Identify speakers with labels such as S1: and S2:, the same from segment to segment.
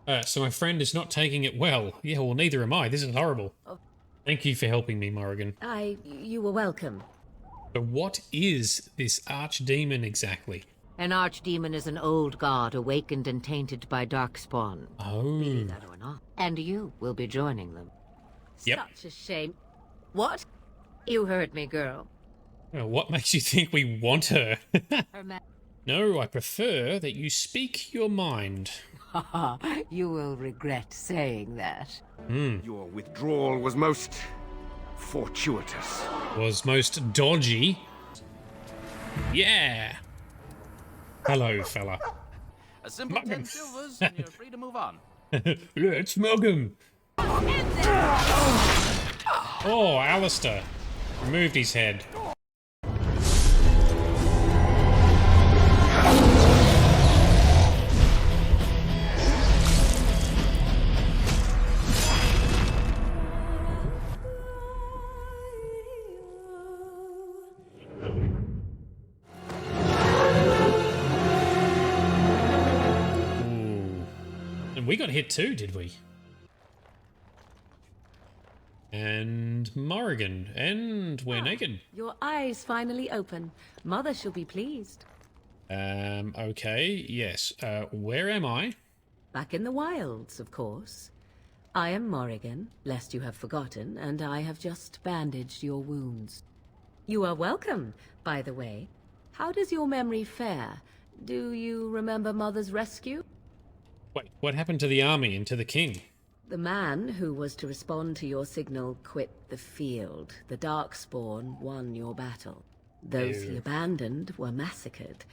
S1: So my friend is not taking it well. Yeah, well, neither am I. This is horrible.
S2: Oh.
S1: Thank you for helping me, Morrigan.
S2: You were welcome.
S1: But what is this archdemon exactly?
S2: An archdemon is an old god awakened and tainted by darkspawn.
S1: Oh.
S2: Believe that or not. And you will be joining them.
S1: Yep.
S2: Such a shame. What? You heard me, girl.
S1: What makes you think we want her?
S2: Her ma-
S1: No, I prefer that you speak your mind.
S2: Haha, you will regret saying that.
S3: Your withdrawal was most fortuitous.
S1: Was most dodgy. Yeah. Hello, fella.
S4: A simple
S1: Mug 'em.
S4: 10 silvers, and you're free to move on.
S1: Let's mug him. Oh, Alistair. Removed his head. And we got hit too, did we? And Morrigan. And we're naked.
S5: Your eyes finally open. Mother shall be pleased.
S1: Okay, yes. Where am I?
S5: Back in the wilds, of course. I am Morrigan, lest you have forgotten, and I have just bandaged your wounds. You are welcome, by the way. How does your memory fare? Do you remember Mother's rescue?
S1: Wait, what happened to the army and to the king?
S5: The man who was to respond to your signal quit the field. The Darkspawn won your battle. Those he abandoned were massacred.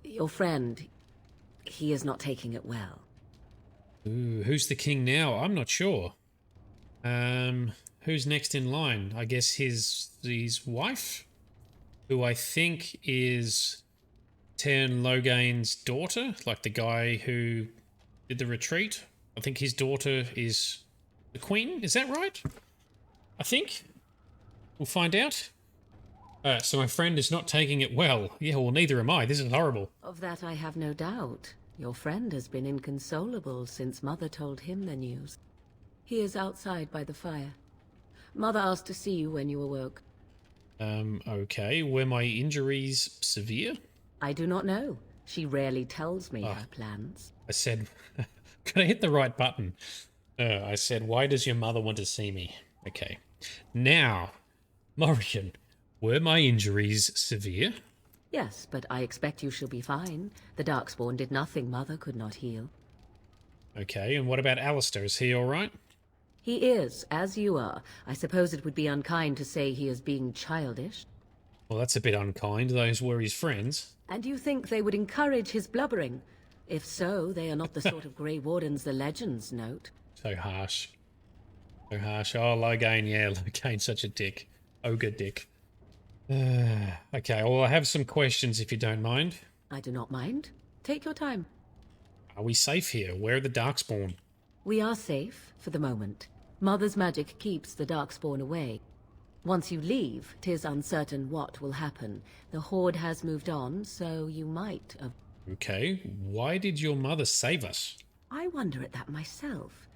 S5: Your friend, he is not taking it well.
S1: Ooh, who's the king now? I'm not sure. Who's next in line? I guess his wife? Who I think is Tern Logain's daughter? Like the guy who did the retreat? I think his daughter is the queen. Is that right? I think. We'll find out. So my friend is not taking it well. Yeah, well, neither am I. This is horrible.
S5: Of that I have no doubt. Your friend has been inconsolable since Mother told him the news. He is outside by the fire. Mother asked to see you when you awoke.
S1: Okay. Were my injuries severe?
S5: I do not know. She rarely tells me her plans.
S1: I said, could I hit the right button? I said, why does your mother want to see me? Okay. Now, Morrigan, were my injuries severe?
S5: Yes, but I expect you shall be fine. The Darkspawn did nothing Mother could not heal.
S1: Okay, and what about Alistair? Is he alright?
S5: He is, as you are. I suppose it would be unkind to say he is being childish.
S1: Well, that's a bit unkind. Those were his friends.
S5: And you think they would encourage his blubbering? If so, they are not the sort of Grey Wardens the legends note.
S1: So harsh. So harsh. Oh, Logain, yeah, Logain's such a dick. Ogre dick. Okay, well, I have some questions if you don't mind.
S5: I do not mind. Take your time.
S1: Are we safe here? Where are the Darkspawn?
S5: We are safe, for the moment. Mother's magic keeps the Darkspawn away. Once you leave, 'tis uncertain what will happen. The Horde has moved on, so you might have...
S1: Okay, why did your mother save us?
S5: I wonder at that myself.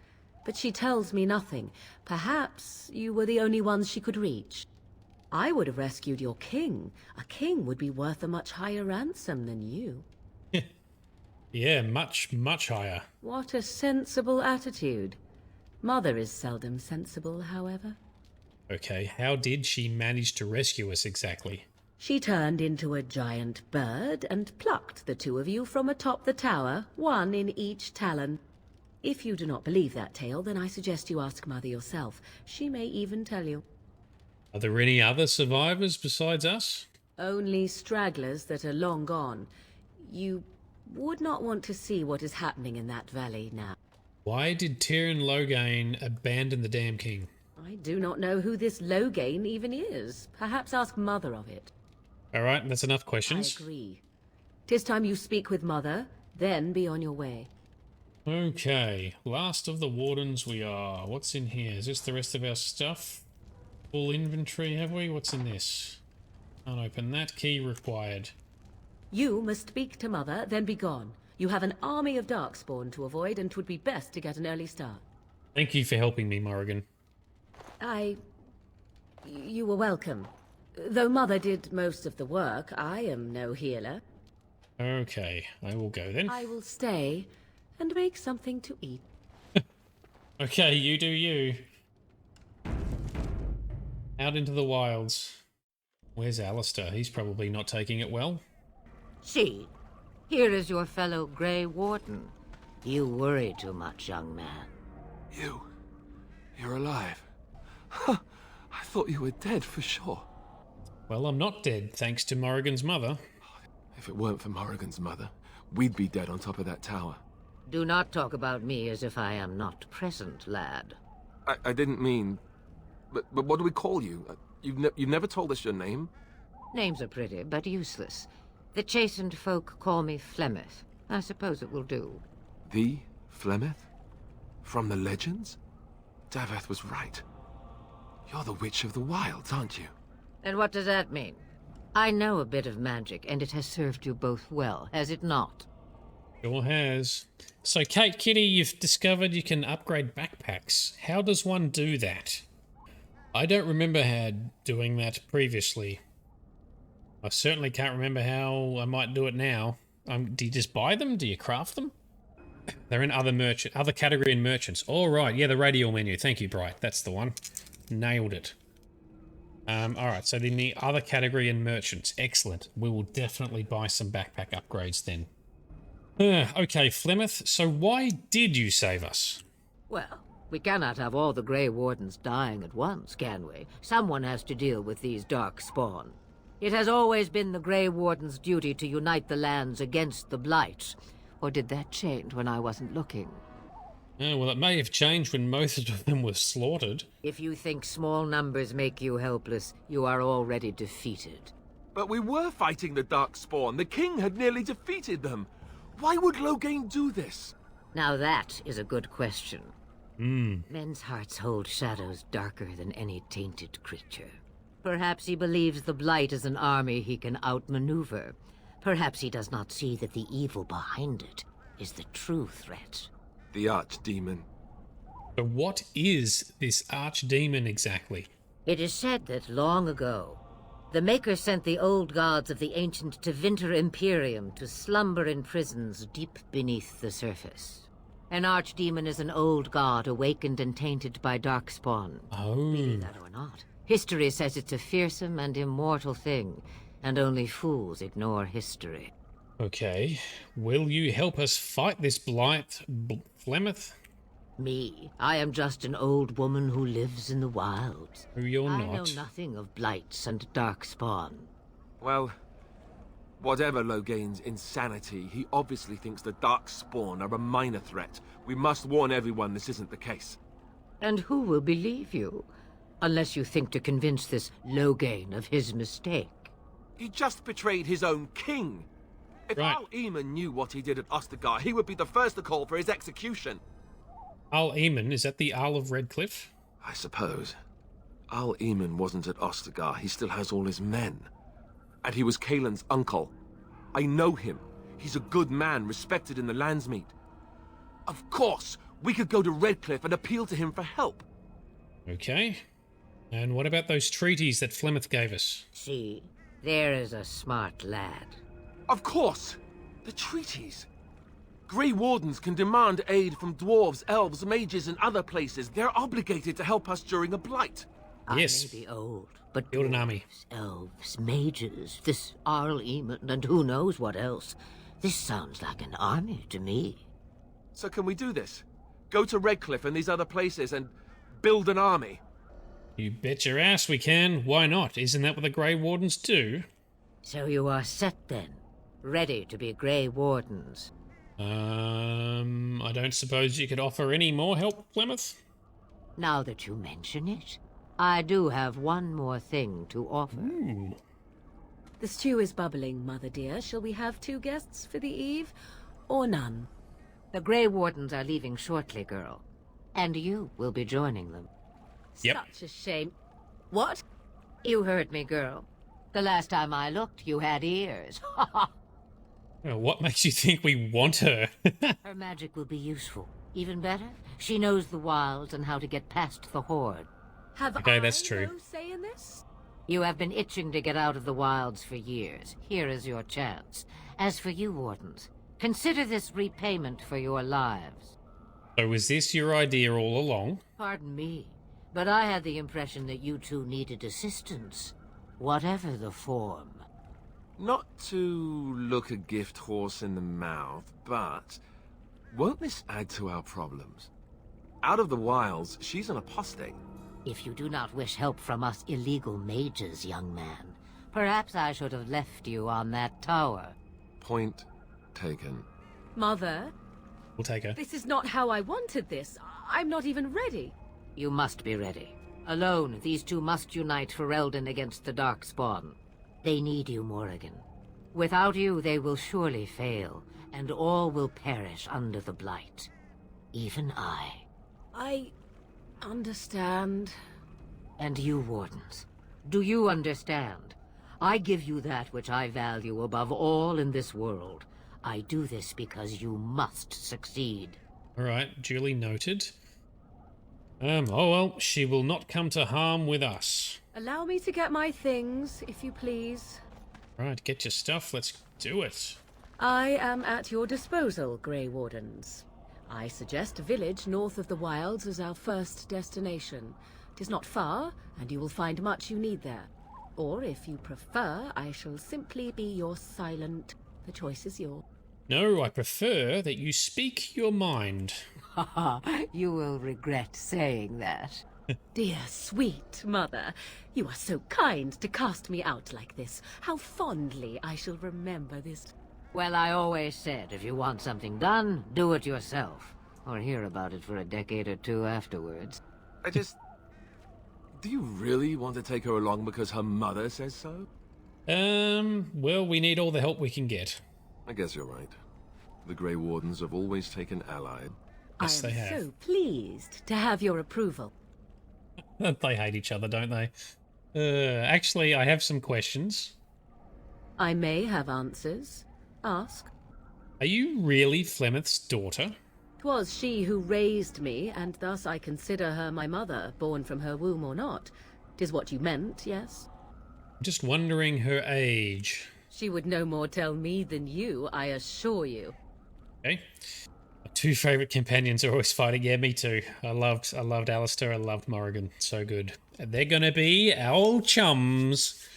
S5: But she tells me nothing. Perhaps you were the only ones she could reach. I would have rescued your king. A king would be worth a much higher ransom than you.
S1: Yeah, much, much higher.
S5: What a sensible attitude. Mother is seldom sensible, however.
S1: Okay, how did she manage to rescue us exactly?
S5: She turned into a giant bird and plucked the two of you from atop the tower, one in each talon. If you do not believe that tale, then I suggest you ask Mother yourself. She may even tell you.
S1: Are there any other survivors besides us?
S5: Only stragglers that are long gone. You would not want to see what is happening in that valley now.
S1: Why did Tern Logain abandon the damn king?
S5: I do not know who this Logain even is. Perhaps ask Mother of it.
S1: Alright, that's enough questions.
S5: I agree. 'Tis time you speak with Mother, then be on your way.
S1: Okay, last of the Wardens we are. What's in here? Is this the rest of our stuff? Full inventory, have we? What's in this? Can't open that. Key required.
S5: You must speak to Mother, then be gone. You have an army of darkspawn to avoid, and 'twould be best to get an early start.
S1: Thank you for helping me, Morrigan.
S5: You were welcome. Though Mother did most of the work, I am no healer.
S1: Okay, I will go then.
S5: I will stay and make something to eat.
S1: Okay, you do you. Out into the wilds. Where's Alistair? He's probably not taking it well.
S2: See, here is your fellow Grey Warden. You worry too much, young man.
S6: You're alive. Huh, I thought you were dead for sure.
S1: Well, I'm not dead, thanks to Morrigan's mother.
S6: If it weren't for Morrigan's mother, we'd be dead on top of that tower.
S2: Do not talk about me as if I am not present, lad.
S6: I didn't mean... But what do we call you? You've never told us your name?
S2: Names are pretty, but useless. The chastened folk call me Flemeth. I suppose it will do.
S6: The Flemeth? From the legends? Daveth was right. You're the Witch of the Wilds, aren't you?
S2: And what does that mean? I know a bit of magic, and it has served you both well, has it not?
S1: Sure has. So, Kate Kitty, you've discovered you can upgrade backpacks. How does one do that? I don't remember doing that previously. I certainly can't remember how I might do it now. Do you just buy them? Do you craft them? They're in other category in merchants. All right, yeah, the radial menu. Thank you, Bright. That's the one. Nailed it. All right, so in the other category in merchants. Excellent. We will definitely buy some backpack upgrades then. Okay, Flemeth, so why did you save us?
S2: Well, we cannot have all the Grey Wardens dying at once, can we? Someone has to deal with these dark spawn. It has always been the Grey Warden's duty to unite the lands against the Blight. Or did that change when I wasn't looking?
S1: Oh, well, it may have changed when most of them were slaughtered.
S2: If you think small numbers make you helpless, you are already defeated.
S6: But we were fighting the Darkspawn. The king had nearly defeated them. Why would Loghain do this?
S2: Now that is a good question. Men's hearts hold shadows darker than any tainted creature. Perhaps he believes the Blight is an army he can outmaneuver. Perhaps he does not see that the evil behind it is the true threat.
S6: The Archdemon.
S1: But what is this Archdemon exactly?
S2: It is said that long ago, the Maker sent the old gods of the ancient Tevinter Imperium to slumber in prisons deep beneath the surface. An Archdemon is an old god awakened and tainted by darkspawn.
S1: Oh.
S2: Believe that or not. History says it's a fearsome and immortal thing, and only fools ignore history.
S1: Okay. Will you help us fight this Blight, Flemeth?
S2: Me? I am just an old woman who lives in the wilds.
S1: Who you're
S2: I
S1: not.
S2: know nothing of blights and darkspawn.
S6: Well, whatever Loghain's insanity, he obviously thinks the Darkspawn are a minor threat. We must warn everyone this isn't the case.
S2: And who will believe you? Unless you think to convince this Loghain of his mistake.
S6: He just betrayed his own king. If
S1: Right.
S6: Al-Eamon knew what he did at Ostagar, he would be the first to call for his execution.
S1: Al-Eamon, is that the Isle of Redcliffe?
S6: I suppose. Al-Eamon wasn't at Ostagar. He still has all his men. And he was Kaelin's uncle. I know him. He's a good man, respected in the Landsmeet. Of course, we could go to Redcliffe and appeal to him for help.
S1: Okay. And what about those treaties that Flemeth gave us?
S2: See, there is a smart lad.
S6: Of course! The treaties. Grey Wardens can demand aid from dwarves, elves, mages, and other places. They're obligated to help us during a blight.
S1: Yes.
S2: I may be old, but
S1: Build an army.
S2: dwarves, elves, mages, this Arl-Eamon, and who knows what else. This sounds like an army to me.
S6: So can we do this? Go to Redcliffe and these other places and build an army?
S1: You bet your ass we can. Why not? Isn't that what the Grey Wardens do?
S2: So you are set then, ready to be Grey Wardens.
S1: I don't suppose you could offer any more help, Flemeth?
S2: Now that you mention it, I do have one more thing to offer.
S1: Ooh.
S5: The stew is bubbling, Mother dear. Shall we have 2 guests for the eve, or none?
S2: The Grey Wardens are leaving shortly, girl. And you will be joining them.
S1: Yep.
S5: Such a shame. What?
S2: You heard me, girl. The last time I looked, you had ears.
S1: Oh, what makes you think we want her?
S2: Her magic will be useful. Even better, she knows the wilds and how to get past the Horde.
S5: Have
S1: Okay,
S5: I
S1: that's true.
S5: no say in this?
S2: You have been itching to get out of the wilds for years. Here is your chance. As for you, Wardens, consider this repayment for your lives.
S1: So was this your idea all along?
S2: Pardon me, but I had the impression that you two needed assistance, whatever the form.
S6: Not to look a gift horse in the mouth, but won't this add to our problems? Out of the wilds, she's an apostate.
S2: If you do not wish help from us illegal mages, young man, perhaps I should have left you on that tower.
S6: Point taken.
S5: Mother,
S1: We'll take her.
S5: this is not how I wanted this. I'm not even ready.
S2: You must be ready. Alone, these two must unite for Eldon against the Darkspawn. They need you, Morrigan. Without you, they will surely fail, and all will perish under the Blight. Even I.
S5: I understand.
S2: And you, Wardens. Do you understand? I give you that which I value above all in this world. I do this because you must succeed.
S1: Alright, duly noted. Oh well, she will not come to harm with us.
S5: Allow me to get my things, if you please.
S1: Right, get your stuff, let's do it.
S5: I am at your disposal, Grey Wardens. I suggest a village north of the wilds as our first destination. It is not far, and you will find much you need there. Or, if you prefer, I shall simply be your silent. The choice is yours.
S1: No, I prefer that you speak your mind.
S2: Haha, you will regret saying that.
S5: Dear, sweet mother, you are so kind to cast me out like this. How fondly I shall remember this.
S2: Well, I always said, if you want something done, do it yourself. Or hear about it for a decade or two afterwards.
S6: Do you really want to take her along because her mother says so?
S1: Well, we need all the help we can get.
S6: I guess you're right. The Grey Wardens have always taken allied.
S1: Yes,
S5: I
S1: they
S5: am
S1: have.
S5: so pleased to have your approval.
S1: They hate each other, don't they? Actually, I have some questions.
S5: I may have answers. Ask.
S1: Are you really Flemeth's daughter?
S5: 'Twas she who raised me, and thus I consider her my mother, born from her womb or not. 'Tis what you meant, yes?
S1: I'm just wondering her age.
S5: She would no more tell me than you, I assure you.
S1: Okay. My two favourite companions are always fighting. Yeah, me too. I loved Alistair, I loved Morrigan. So good. And they're gonna be our chums.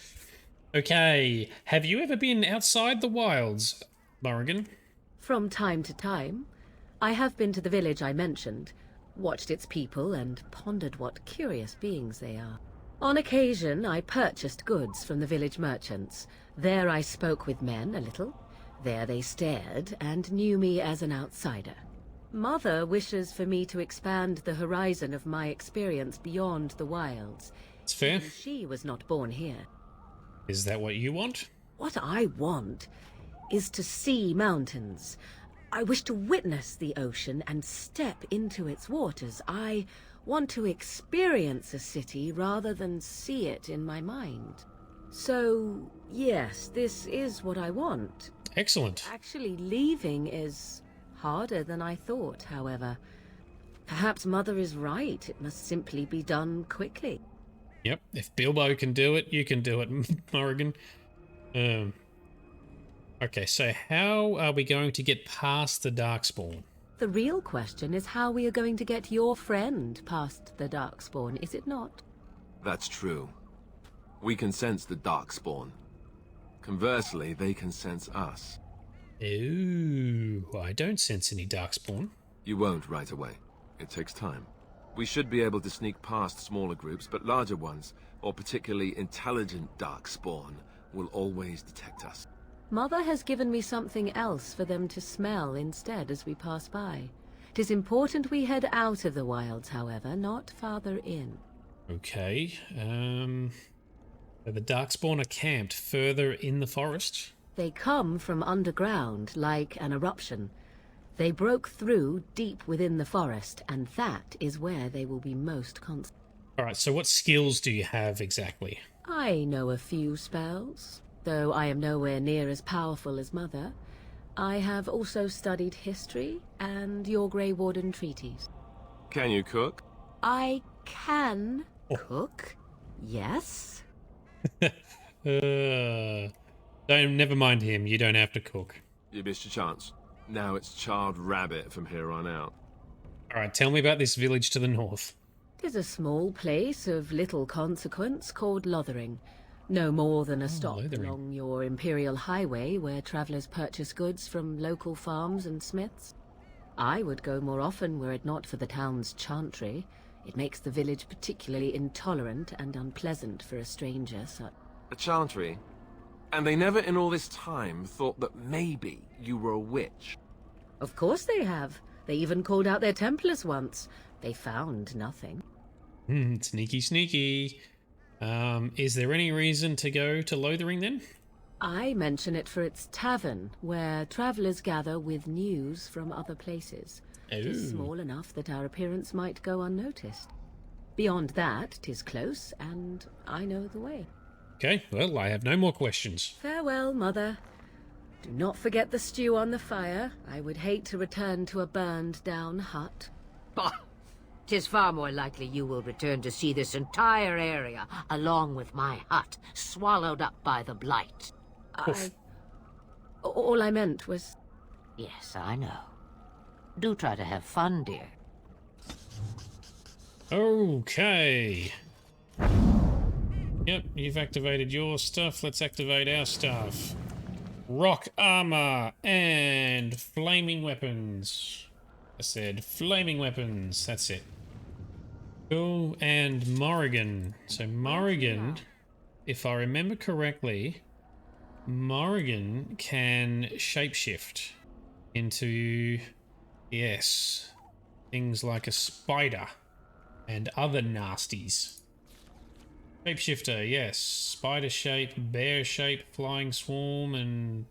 S1: Okay. Have you ever been outside the wilds, Morrigan?
S5: From time to time, I have been to the village I mentioned, watched its people, and pondered what curious beings they are. On occasion, I purchased goods from the village merchants. There I spoke with men a little. There they stared and knew me as an outsider. Mother wishes for me to expand the horizon of my experience beyond the wilds.
S1: It's fair.
S5: Even she was not born here.
S1: Is that what you want?
S5: What I want is to see mountains. I wish to witness the ocean and step into its waters. I want to experience a city rather than see it in my mind. So, yes, this is what I want.
S1: Excellent.
S5: Actually, leaving is harder than I thought, however. Perhaps Mother is right. It must simply be done quickly.
S1: Yep. If Bilbo can do it, you can do it, Morrigan. Okay, so how are we going to get past the Darkspawn?
S5: The real question is how we are going to get your friend past the Darkspawn, is it not?
S6: That's true. We can sense the Darkspawn. Conversely, they can sense us.
S1: Ooh, I don't sense any Darkspawn.
S6: You won't right away. It takes time. We should be able to sneak past smaller groups, but larger ones, or particularly intelligent Darkspawn, will always detect us.
S5: Mother has given me something else for them to smell instead as we pass by. It is important we head out of the wilds, however, not farther in.
S1: Okay, so the Darkspawn are camped further in the forest?
S5: They come from underground, like an eruption. They broke through deep within the forest, and that is where they will be most constant.
S1: Alright, so what skills do you have exactly?
S5: I know a few spells, though I am nowhere near as powerful as Mother. I have also studied history and your Grey Warden treaties.
S6: Can you cook?
S5: I can cook, yes.
S1: Don't, never mind him. You don't have to cook.
S6: You missed your chance. Now it's Charred Rabbit from here on out.
S1: All right, tell me about this village to the north.
S5: 'Tis a small place of little consequence called Lothering. No more than a stop
S1: Lothering.
S5: along your Imperial Highway where travellers purchase goods from local farms and smiths. I would go more often were it not for the town's chantry. It makes the village particularly intolerant and unpleasant for a stranger such.
S6: A chantry? And they never in all this time thought that maybe you were a witch?
S5: Of course they have. They even called out their Templars once. They found nothing.
S1: Sneaky, sneaky. Is there any reason to go to Lothering then?
S5: I mention it for its tavern, where travellers gather with news from other places. It is small enough that our appearance might go unnoticed. Beyond that, 'tis close, and I know the way.
S1: Okay, well, I have no more questions.
S5: Farewell, Mother. Do not forget the stew on the fire. I would hate to return to a burned-down hut.
S2: Bah! 'Tis far more likely you will return to see this entire area, along with my hut, swallowed up by the blight.
S5: All I meant was...
S2: Yes, I know. Do try to have fun, dear.
S1: Okay. Yep, you've activated your stuff. Let's activate our stuff. Rock armor and flaming weapons. I said flaming weapons. That's it. Cool. And Morrigan. So Morrigan, if I remember correctly, Morrigan can shapeshift into, yes, things like a spider and other nasties. Shapeshifter, yes. Spider shape, bear shape, flying swarm, and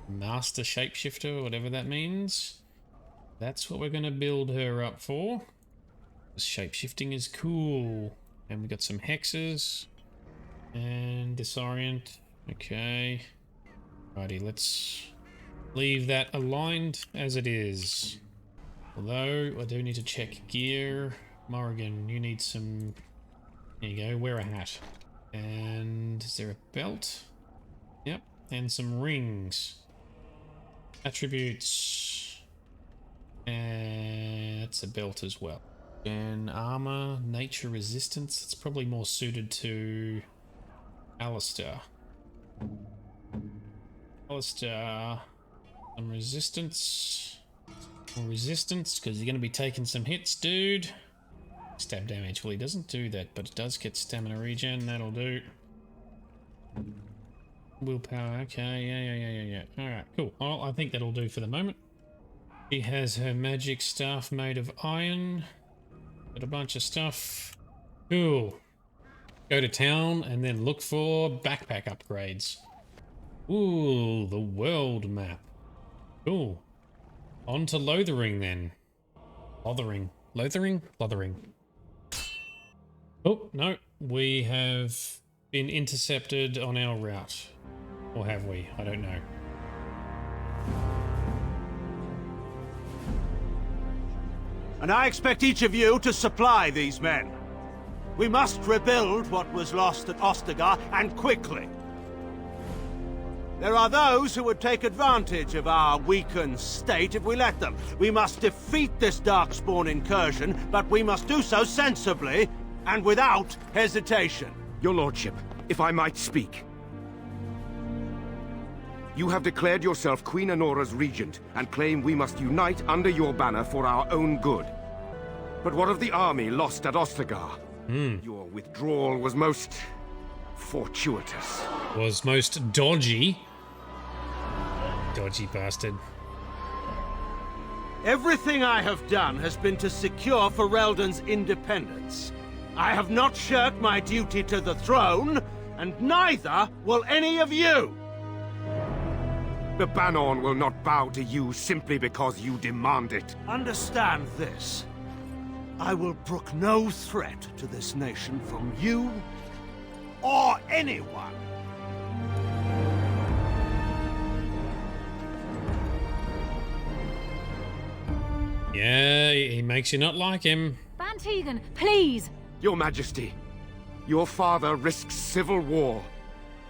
S1: master shapeshifter, whatever that means. That's what we're going to build her up for. Shapeshifting is cool. And we got some hexes. And disorient. Okay. Righty, let's leave that aligned as it is. Although, I do need to check gear. Morrigan, you need some... There you go, wear a hat. And is there a belt? Yep, and some rings. Attributes. And that's a belt as well. And armor, nature resistance. It's probably more suited to Alistair. Alistair. Some resistance. More resistance, because you're going to be taking some hits, dude. Stab damage. Well, he doesn't do that, but it does get stamina regen. That'll do. Willpower. Okay. Yeah. Alright, cool. Well, I think that'll do for the moment. She has her magic staff made of iron. Got a bunch of stuff. Cool. Go to town and then look for backpack upgrades. Ooh, the world map. Cool. On to Lothering then. Lothering. Lothering? Lothering. Oh, no. We have been intercepted on our route. Or have we? I don't know.
S7: And I expect each of you to supply these men. We must rebuild what was lost at Ostagar, and quickly. There are those who would take advantage of our weakened state if we let them. We must defeat this Darkspawn incursion, but we must do so sensibly and without hesitation.
S3: Your Lordship, if I might speak. You have declared yourself Queen Honora's regent, and claim we must unite under your banner for our own good. But what of the army lost at Ostagar? Your withdrawal was most... fortuitous.
S1: Was most dodgy. Dodgy bastard.
S7: Everything I have done has been to secure Ferelden's independence. I have not shirked my duty to the throne, and neither will any of you!
S3: The Banon will not bow to you simply because you demand it.
S7: Understand this. I will brook no threat to this nation from you or anyone.
S1: Yeah, he makes you not like him.
S8: Van Tegan, please!
S3: Your Majesty, your father risks civil war.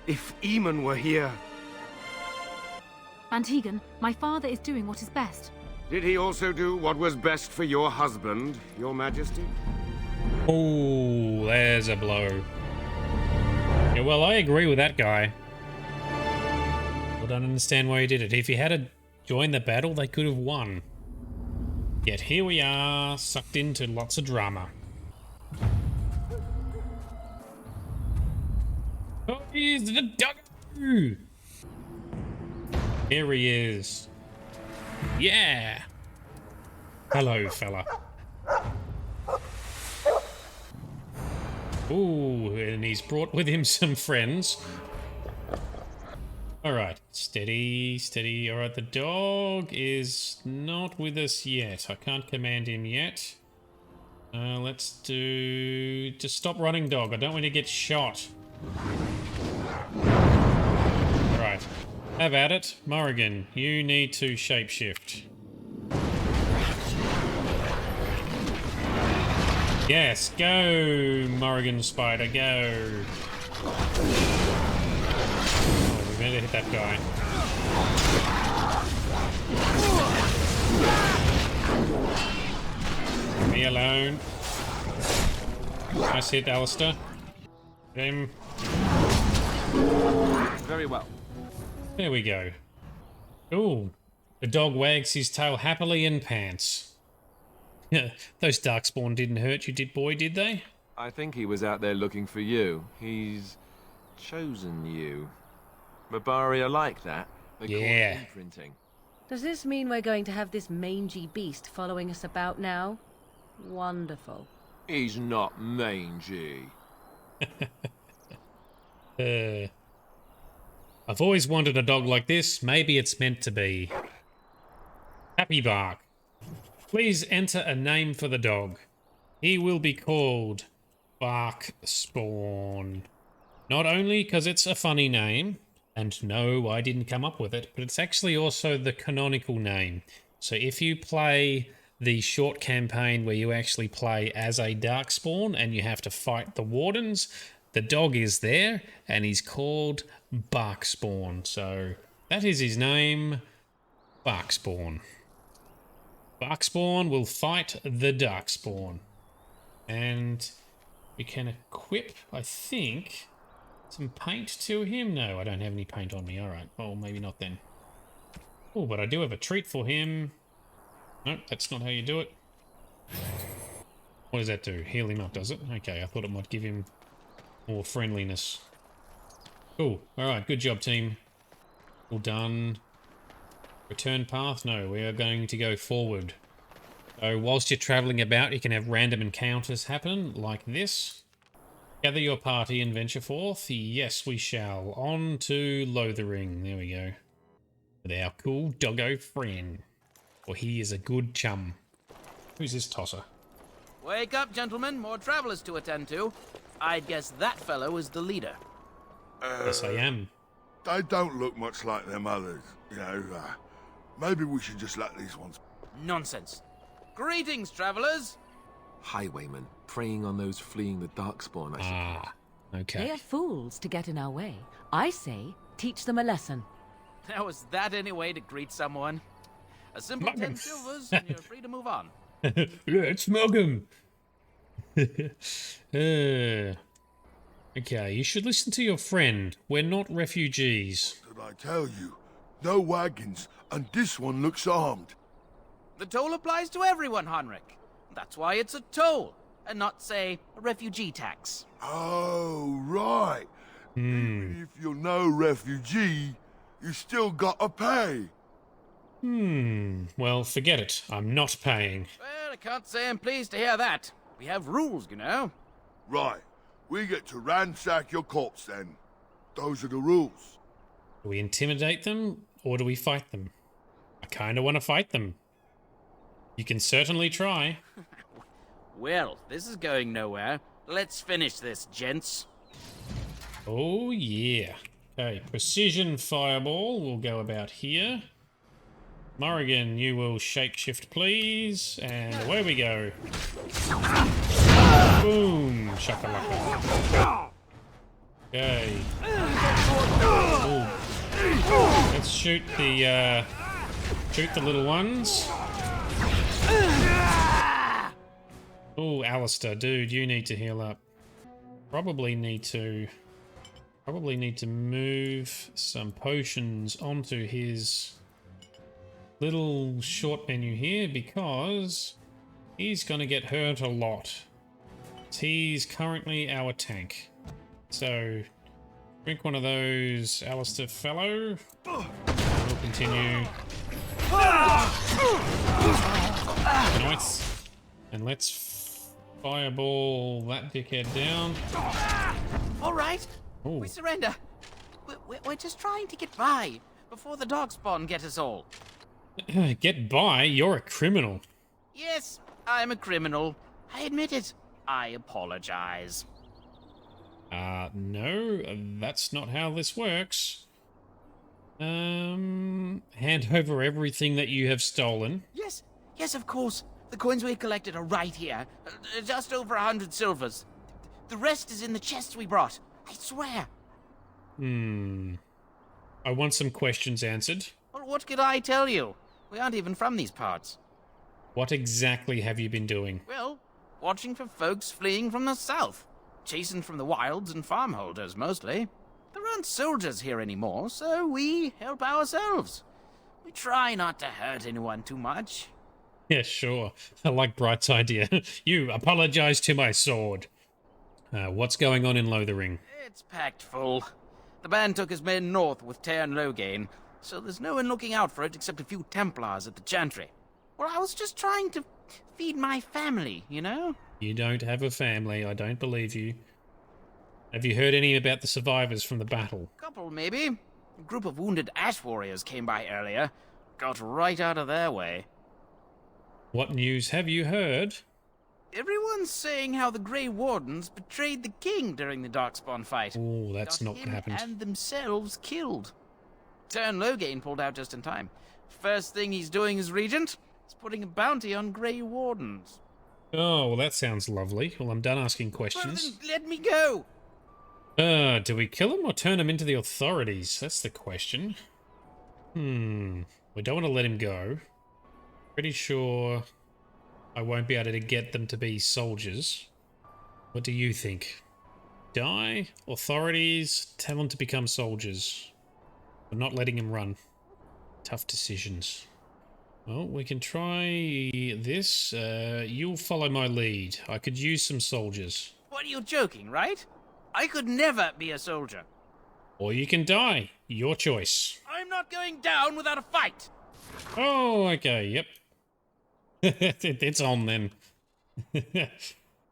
S3: If Eamon were here...
S8: Van Tegan, my father is doing what is best.
S3: Did he also do what was best for your husband, Your Majesty?
S1: Oh, there's a blow. Yeah, well, I agree with that guy. I don't understand why he did it. If he had joined the battle, they could have won. Yet here we are, sucked into lots of drama. Oh, he's the doggo! Here he is. Yeah! Hello, fella. Ooh, and he's brought with him some friends. Alright, steady, steady. Alright, the dog is not with us yet. I can't command him yet. Let's do... Just stop running, dog. I don't want to get shot. Alright, have at it. Morrigan, you need to shapeshift. Yes, go, Morrigan Spider, go. Oh, we better hit that guy. Leave me alone. Nice hit, Alistair. Him.
S4: Very well.
S1: There we go. Ooh, the dog wags his tail happily in pants. Those darkspawn didn't hurt you, did they?
S6: I think he was out there looking for you. He's chosen you. Mabari are like that. They call it imprinting.
S5: Does this mean we're going to have this mangy beast following us about now? Wonderful.
S6: He's not mangy.
S1: I've always wanted a dog like this. Maybe it's meant to be. Happy Bark. Please enter a name for the dog. He will be called Barkspawn. Not only because it's a funny name, and no, I didn't come up with it, but it's actually also the canonical name. So if you play the short campaign where you actually play as a Darkspawn and you have to fight the Wardens, the dog is there, and he's called Barkspawn. So that is his name, Barkspawn. Barkspawn will fight the Darkspawn. And we can equip, I think, some paint to him. No, I don't have any paint on me. Alright, well, maybe not then. Oh, but I do have a treat for him. Nope, that's not how you do it. What does that do? Heal him up, does it? Okay, I thought it might give him more friendliness. Cool. Alright, good job, team. All done. Return path? No, we are going to go forward. So whilst you're travelling about, you can have random encounters happen, like this. Gather your party and venture forth. Yes, we shall. On to Lothering. There we go. With our cool doggo friend. For he is a good chum. Who's this tosser?
S4: Wake up, gentlemen. More travelers to attend to. I'd guess that fellow is the leader.
S1: Yes, I am.
S9: They don't look much like them others, you know. Maybe we should just let these ones...
S4: Nonsense. Greetings, travelers.
S6: Highwaymen, preying on those fleeing the Darkspawn, I suppose.
S1: Okay.
S5: They are fools to get in our way. I say, teach them a lesson.
S4: Now, is that any way to greet someone? A simple 10 silvers, and you're free to move on.
S1: Let's mug him. Okay, you should listen to your friend. We're not refugees.
S9: Did I tell you? No wagons, and this one looks armed.
S4: The toll applies to everyone, Heinrich. That's why it's a toll, and not, say, a refugee tax.
S9: Oh, right. Even if you're no refugee, you still gotta pay.
S1: Well, forget it. I'm not paying.
S4: Well, I can't say I'm pleased to hear that. We have rules, you know.
S9: Right. We get to ransack your corpse then. Those are the rules.
S1: Do we intimidate them, or do we fight them? I kind of want to fight them. You can certainly try.
S4: Well, this is going nowhere. Let's finish this, gents.
S1: Oh, yeah. Okay, precision fireball will go about here. Morrigan, you will shapeshift, please. And away we go. Boom. Shakalaka. Okay. Ooh. Let's shoot the little ones. Oh, Alistair, dude, you need to heal up. Probably need to move some potions onto his little short menu here because he's gonna get hurt a lot. He's currently our tank. So drink one of those, Alistair fellow. We'll continue. Nice. And let's fireball that dickhead down.
S4: All right.
S1: Ooh.
S4: We surrender. We're just trying to get by before the darkspawn get us all.
S1: Get by? You're a criminal.
S4: Yes, I'm a criminal. I admit it. I apologize.
S1: No, that's not how this works. Hand over everything that you have stolen.
S4: Yes, of course. The coins we collected are right here. Just over 100 silvers. The rest is in the chests we brought. I swear.
S1: I want some questions answered.
S4: Well, what could I tell you? We aren't even from these parts.
S1: What exactly have you been doing?
S4: Well, watching for folks fleeing from the south. Chasing from the wilds and farmholders, mostly. There aren't soldiers here anymore, so we help ourselves. We try not to hurt anyone too much.
S1: Yeah, sure. I like Bright's idea. You apologize to my sword. What's going on in Lothering?
S4: It's packed full. The band took his men north with Teyrn Loghain, so there's no one looking out for it except a few Templars at the Chantry. Well, I was just trying to feed my family, you know?
S1: You don't have a family, I don't believe you. Have you heard any about the survivors from the battle?
S4: Couple, maybe. A group of wounded ash warriors came by earlier. Got right out of their way.
S1: What news have you heard?
S4: Everyone's saying how the Grey Wardens betrayed the king during the Darkspawn fight.
S1: Oh, that's not what happened.
S4: And themselves killed. Teyrn Loghain pulled out just in time. First thing he's doing as regent is putting a bounty on Grey Wardens.
S1: Oh, well, that sounds lovely. Well, I'm done asking questions.
S4: Well, then let me go!
S1: Do we kill him or turn him into the authorities? That's the question. We don't want to let him go. Pretty sure I won't be able to get them to be soldiers. What do you think? Die? Authorities? Tell them to become soldiers. We're not letting him run. Tough decisions. Well, we can try this. You'll follow my lead. I could use some soldiers.
S4: What, are you joking, right? I could never be a soldier.
S1: Or you can die. Your choice.
S4: I'm not going down without a fight.
S1: Oh, okay, yep. It's on then.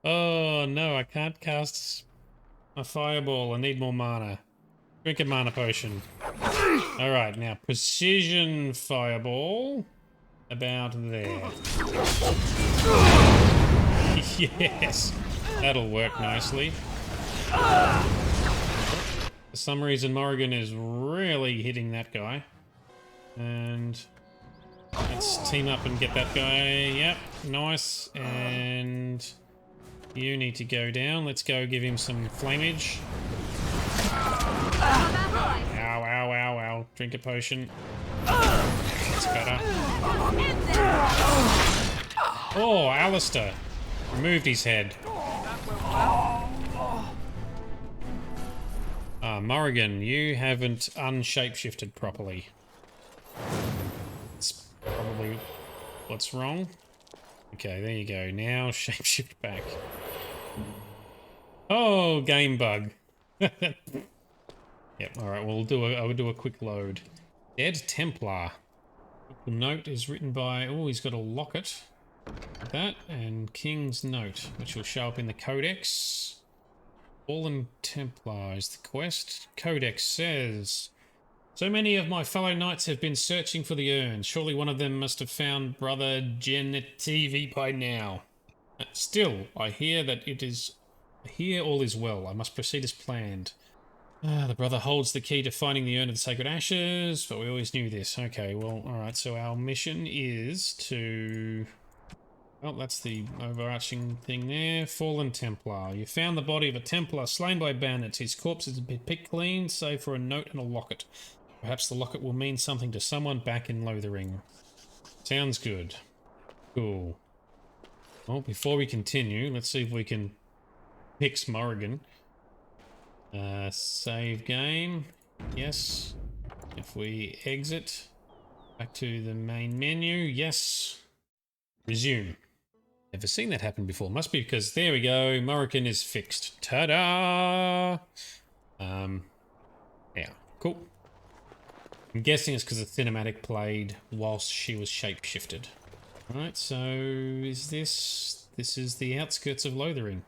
S1: Oh, no, I can't cast a fireball. I need more mana. Drink a mana potion. Alright, now precision fireball. About there. Yes, that'll work nicely. For some reason, Morrigan is really hitting that guy. And let's team up and get that guy. Yep, nice. And you need to go down. Let's go give him some flamage. Ow, ow, ow, ow. Drink a potion. That's better. Oh, Alistair. Removed his head. Morrigan, you haven't unshapeshifted properly. That's probably what's wrong. Okay, there you go. Now shapeshift back. Oh, game bug. Yep, alright, I'll do a quick load. Dead Templar. The note is written by... Oh, he's got a locket. Like that. And King's Note, which will show up in the Codex. Fallen Templar is the quest. Codex says... So many of my fellow knights have been searching for the urns. Surely one of them must have found Brother Genetivi by now. Still, I hear that it is... I hear all is well. I must proceed as planned. The brother holds the key to finding the urn of the sacred ashes, but we always knew this. Okay, well, alright, so our mission is to... Oh, that's the overarching thing there. Fallen Templar. You found the body of a Templar slain by bandits. His corpse has been picked clean, save for a note and a locket. Perhaps the locket will mean something to someone back in Lothering. Sounds good. Cool. Well, before we continue, let's see if we can fix Morrigan. Save game. Yes. If we exit back to the main menu, yes. Resume. Never seen that happen before. Must be because, there we go, Morrigan is fixed. Ta-da! Yeah, cool. I'm guessing it's because the cinematic played whilst she was shapeshifted. Alright, so is this... This is the outskirts of Lothering.